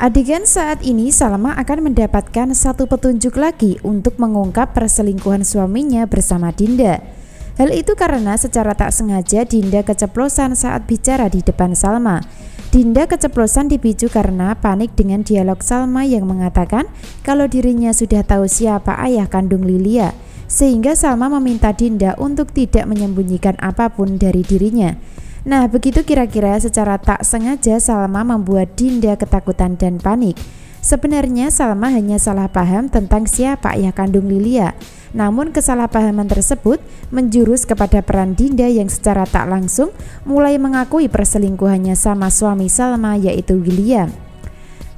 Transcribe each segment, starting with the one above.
Adegan saat ini Salma akan mendapatkan satu petunjuk lagi untuk mengungkap perselingkuhan suaminya bersama Dinda. Hal itu karena secara tak sengaja Dinda keceplosan saat bicara di depan Salma. Dinda keceplosan dipicu karena panik dengan dialog Salma yang mengatakan kalau dirinya sudah tahu siapa ayah kandung Lilia, sehingga Salma meminta Dinda untuk tidak menyembunyikan apapun dari dirinya. Nah, begitu kira-kira secara tak sengaja Salma membuat Dinda ketakutan dan panik. Sebenarnya Salma hanya salah paham tentang siapa ayah kandung Lilia. Namun kesalahpahaman tersebut menjurus kepada peran Dinda yang secara tak langsung mulai mengakui perselingkuhannya sama suami Salma, yaitu William.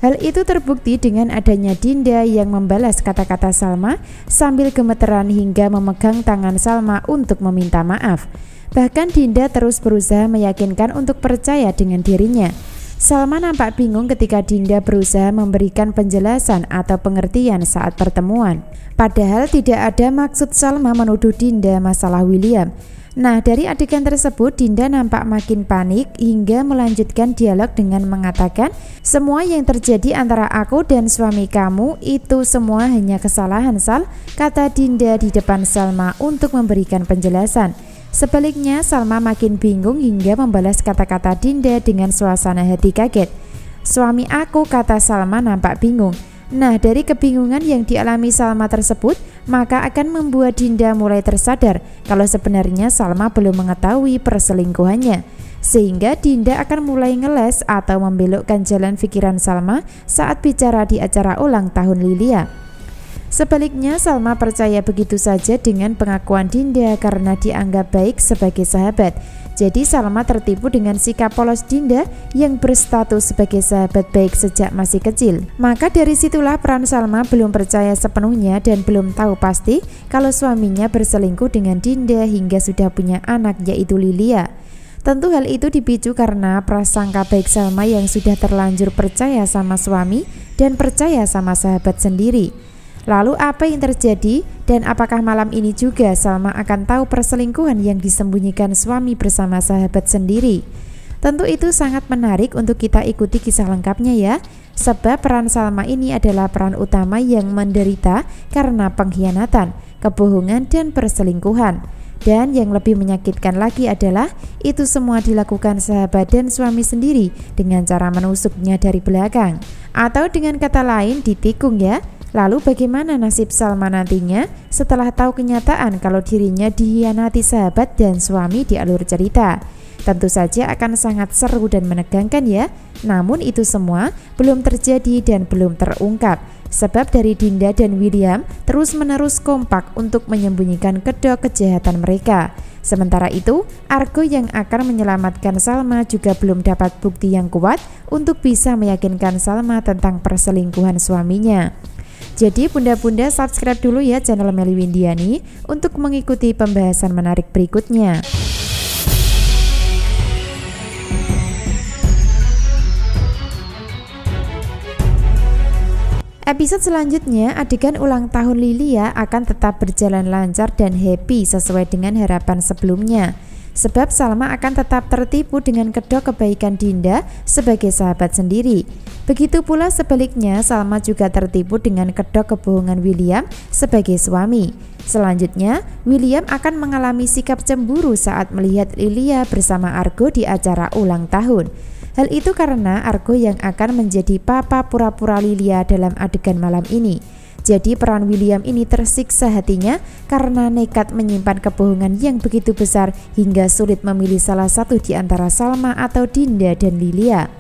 Hal itu terbukti dengan adanya Dinda yang membalas kata-kata Salma sambil gemeteran hingga memegang tangan Salma untuk meminta maaf. Bahkan Dinda terus berusaha meyakinkan untuk percaya dengan dirinya. Salma nampak bingung ketika Dinda berusaha memberikan penjelasan atau pengertian saat pertemuan. Padahal tidak ada maksud Salma menuduh Dinda masalah William. Nah, dari adegan tersebut Dinda nampak makin panik hingga melanjutkan dialog dengan mengatakan, "Semua yang terjadi antara aku dan suami kamu itu semua hanya kesalahan, Sal," kata Dinda di depan Salma untuk memberikan penjelasan. Sebaliknya, Salma makin bingung hingga membalas kata-kata Dinda dengan suasana hati kaget. "Suami aku," kata Salma nampak bingung. Nah, dari kebingungan yang dialami Salma tersebut, maka akan membuat Dinda mulai tersadar kalau sebenarnya Salma belum mengetahui perselingkuhannya. Sehingga Dinda akan mulai ngeles atau membelokkan jalan pikiran Salma saat bicara di acara ulang tahun Lilia. Sebaliknya, Salma percaya begitu saja dengan pengakuan Dinda karena dianggap baik sebagai sahabat. Jadi Salma tertipu dengan sikap polos Dinda yang berstatus sebagai sahabat baik sejak masih kecil. Maka dari situlah peran Salma belum percaya sepenuhnya dan belum tahu pasti kalau suaminya berselingkuh dengan Dinda hingga sudah punya anak, yaitu Lilia. Tentu hal itu dipicu karena prasangka baik Salma yang sudah terlanjur percaya sama suami dan percaya sama sahabat sendiri. Lalu apa yang terjadi dan apakah malam ini juga Salma akan tahu perselingkuhan yang disembunyikan suami bersama sahabat sendiri? Tentu itu sangat menarik untuk kita ikuti kisah lengkapnya ya. Sebab peran Salma ini adalah peran utama yang menderita karena pengkhianatan, kebohongan dan perselingkuhan. Dan yang lebih menyakitkan lagi adalah itu semua dilakukan sahabat dan suami sendiri dengan cara menusuknya dari belakang. Atau dengan kata lain ditikung ya. Lalu bagaimana nasib Salma nantinya setelah tahu kenyataan kalau dirinya dikhianati sahabat dan suami di alur cerita? Tentu saja akan sangat seru dan menegangkan ya. Namun itu semua belum terjadi dan belum terungkap. Sebab dari Dinda dan William terus-menerus kompak untuk menyembunyikan kedok kejahatan mereka. Sementara itu, Argo yang akan menyelamatkan Salma juga belum dapat bukti yang kuat untuk bisa meyakinkan Salma tentang perselingkuhan suaminya. Jadi bunda-bunda subscribe dulu ya channel Melly Windiani untuk mengikuti pembahasan menarik berikutnya. Episode selanjutnya, adegan ulang tahun Lilia akan tetap berjalan lancar dan happy sesuai dengan harapan sebelumnya. Sebab Salma akan tetap tertipu dengan kedok kebaikan Dinda sebagai sahabat sendiri. Begitu pula sebaliknya, Salma juga tertipu dengan kedok kebohongan William sebagai suami. Selanjutnya, William akan mengalami sikap cemburu saat melihat Lilia bersama Argo di acara ulang tahun. Hal itu karena Argo yang akan menjadi papa pura-pura Lilia dalam adegan malam ini. Jadi peran William ini tersiksa hatinya karena nekat menyimpan kebohongan yang begitu besar hingga sulit memilih salah satu di antara Salma atau Dinda dan Lilia.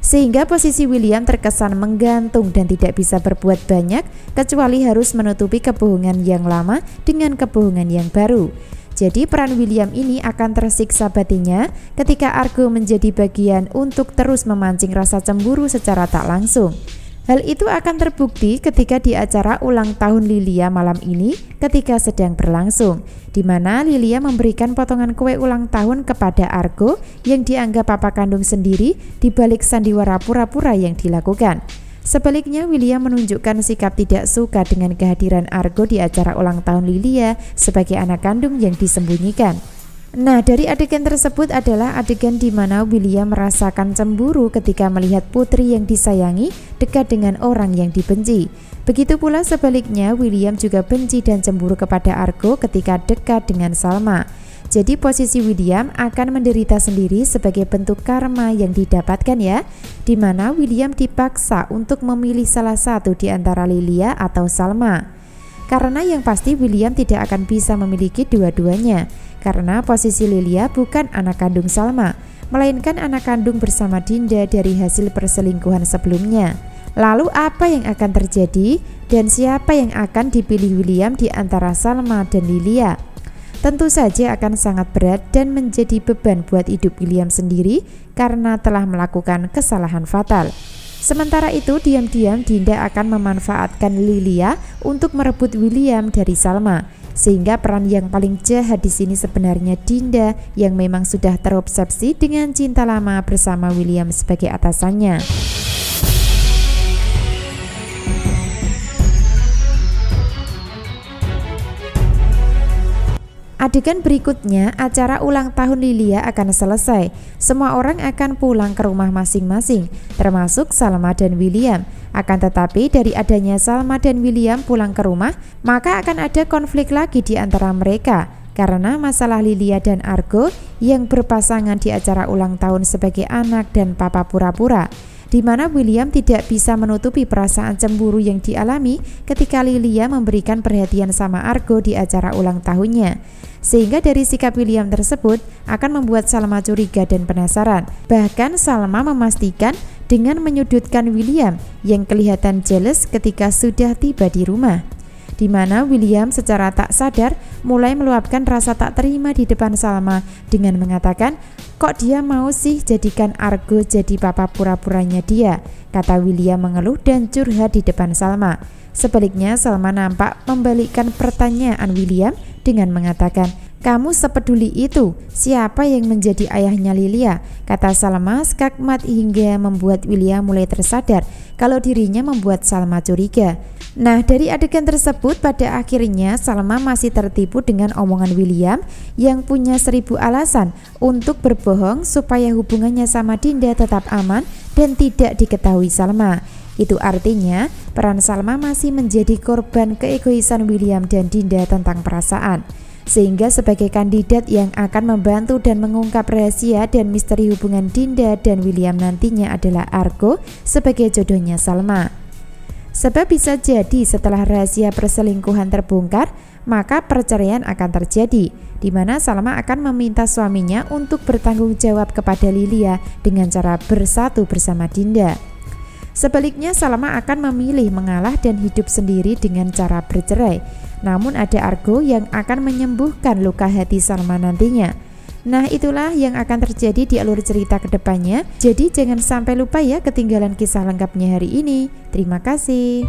Sehingga posisi William terkesan menggantung dan tidak bisa berbuat banyak kecuali harus menutupi kebohongan yang lama dengan kebohongan yang baru. Jadi peran William ini akan tersiksa batinnya ketika Argo menjadi bagian untuk terus memancing rasa cemburu secara tak langsung. Hal itu akan terbukti ketika di acara ulang tahun Lilia malam ini ketika sedang berlangsung, di mana Lilia memberikan potongan kue ulang tahun kepada Argo yang dianggap papa kandung sendiri di balik sandiwara pura-pura yang dilakukan. Sebaliknya, William menunjukkan sikap tidak suka dengan kehadiran Argo di acara ulang tahun Lilia sebagai anak kandung yang disembunyikan. Nah, dari adegan tersebut adalah adegan di mana William merasakan cemburu ketika melihat putri yang disayangi dekat dengan orang yang dibenci. Begitu pula sebaliknya, William juga benci dan cemburu kepada Argo ketika dekat dengan Salma. Jadi posisi William akan menderita sendiri sebagai bentuk karma yang didapatkan ya, di mana William dipaksa untuk memilih salah satu di antara Lilia atau Salma. Karena yang pasti William tidak akan bisa memiliki dua-duanya, karena posisi Lilia bukan anak kandung Salma, melainkan anak kandung bersama Dinda dari hasil perselingkuhan sebelumnya. Lalu apa yang akan terjadi dan siapa yang akan dipilih William di antara Salma dan Lilia? Tentu saja akan sangat berat dan menjadi beban buat hidup William sendiri karena telah melakukan kesalahan fatal. Sementara itu, diam-diam Dinda akan memanfaatkan Lilia untuk merebut William dari Salma, sehingga peran yang paling jahat di sini sebenarnya Dinda yang memang sudah terobsesi dengan cinta lama bersama William sebagai atasannya. Adegan berikutnya, acara ulang tahun Lilia akan selesai. Semua orang akan pulang ke rumah masing-masing, termasuk Salma dan William. Akan tetapi dari adanya Salma dan William pulang ke rumah, maka akan ada konflik lagi di antara mereka. Karena masalah Lilia dan Argo yang berpasangan di acara ulang tahun sebagai anak dan papa pura-pura, di mana William tidak bisa menutupi perasaan cemburu yang dialami ketika Lilia memberikan perhatian sama Argo di acara ulang tahunnya. Sehingga dari sikap William tersebut akan membuat Salma curiga dan penasaran. Bahkan Salma memastikan dengan menyudutkan William yang kelihatan jealous ketika sudah tiba di rumah, di mana William secara tak sadar mulai meluapkan rasa tak terima di depan Salma dengan mengatakan, "Kok dia mau sih jadikan Argo jadi papa pura-puranya dia?" kata William mengeluh dan curhat di depan Salma. Sebaliknya, Salma nampak membalikkan pertanyaan William dengan mengatakan, "Kamu sepeduli itu, siapa yang menjadi ayahnya Lilia?" kata Salma skakmat hingga membuat William mulai tersadar kalau dirinya membuat Salma curiga. Nah, dari adegan tersebut pada akhirnya Salma masih tertipu dengan omongan William yang punya 1000 alasan untuk berbohong supaya hubungannya sama Dinda tetap aman dan tidak diketahui Salma. Itu artinya peran Salma masih menjadi korban keegoisan William dan Dinda tentang perasaan. Sehingga sebagai kandidat yang akan membantu dan mengungkap rahasia dan misteri hubungan Dinda dan William nantinya adalah Argo sebagai jodohnya Salma. Sebab bisa jadi setelah rahasia perselingkuhan terbongkar, maka perceraian akan terjadi, di mana Salma akan meminta suaminya untuk bertanggung jawab kepada Lilia dengan cara bersatu bersama Dinda. Sebaliknya, Salma akan memilih mengalah dan hidup sendiri dengan cara bercerai. Namun ada Argo yang akan menyembuhkan luka hati Salma nantinya. Nah, itulah yang akan terjadi di alur cerita kedepannya. Jadi jangan sampai lupa ya ketinggalan kisah lengkapnya hari ini. Terima kasih.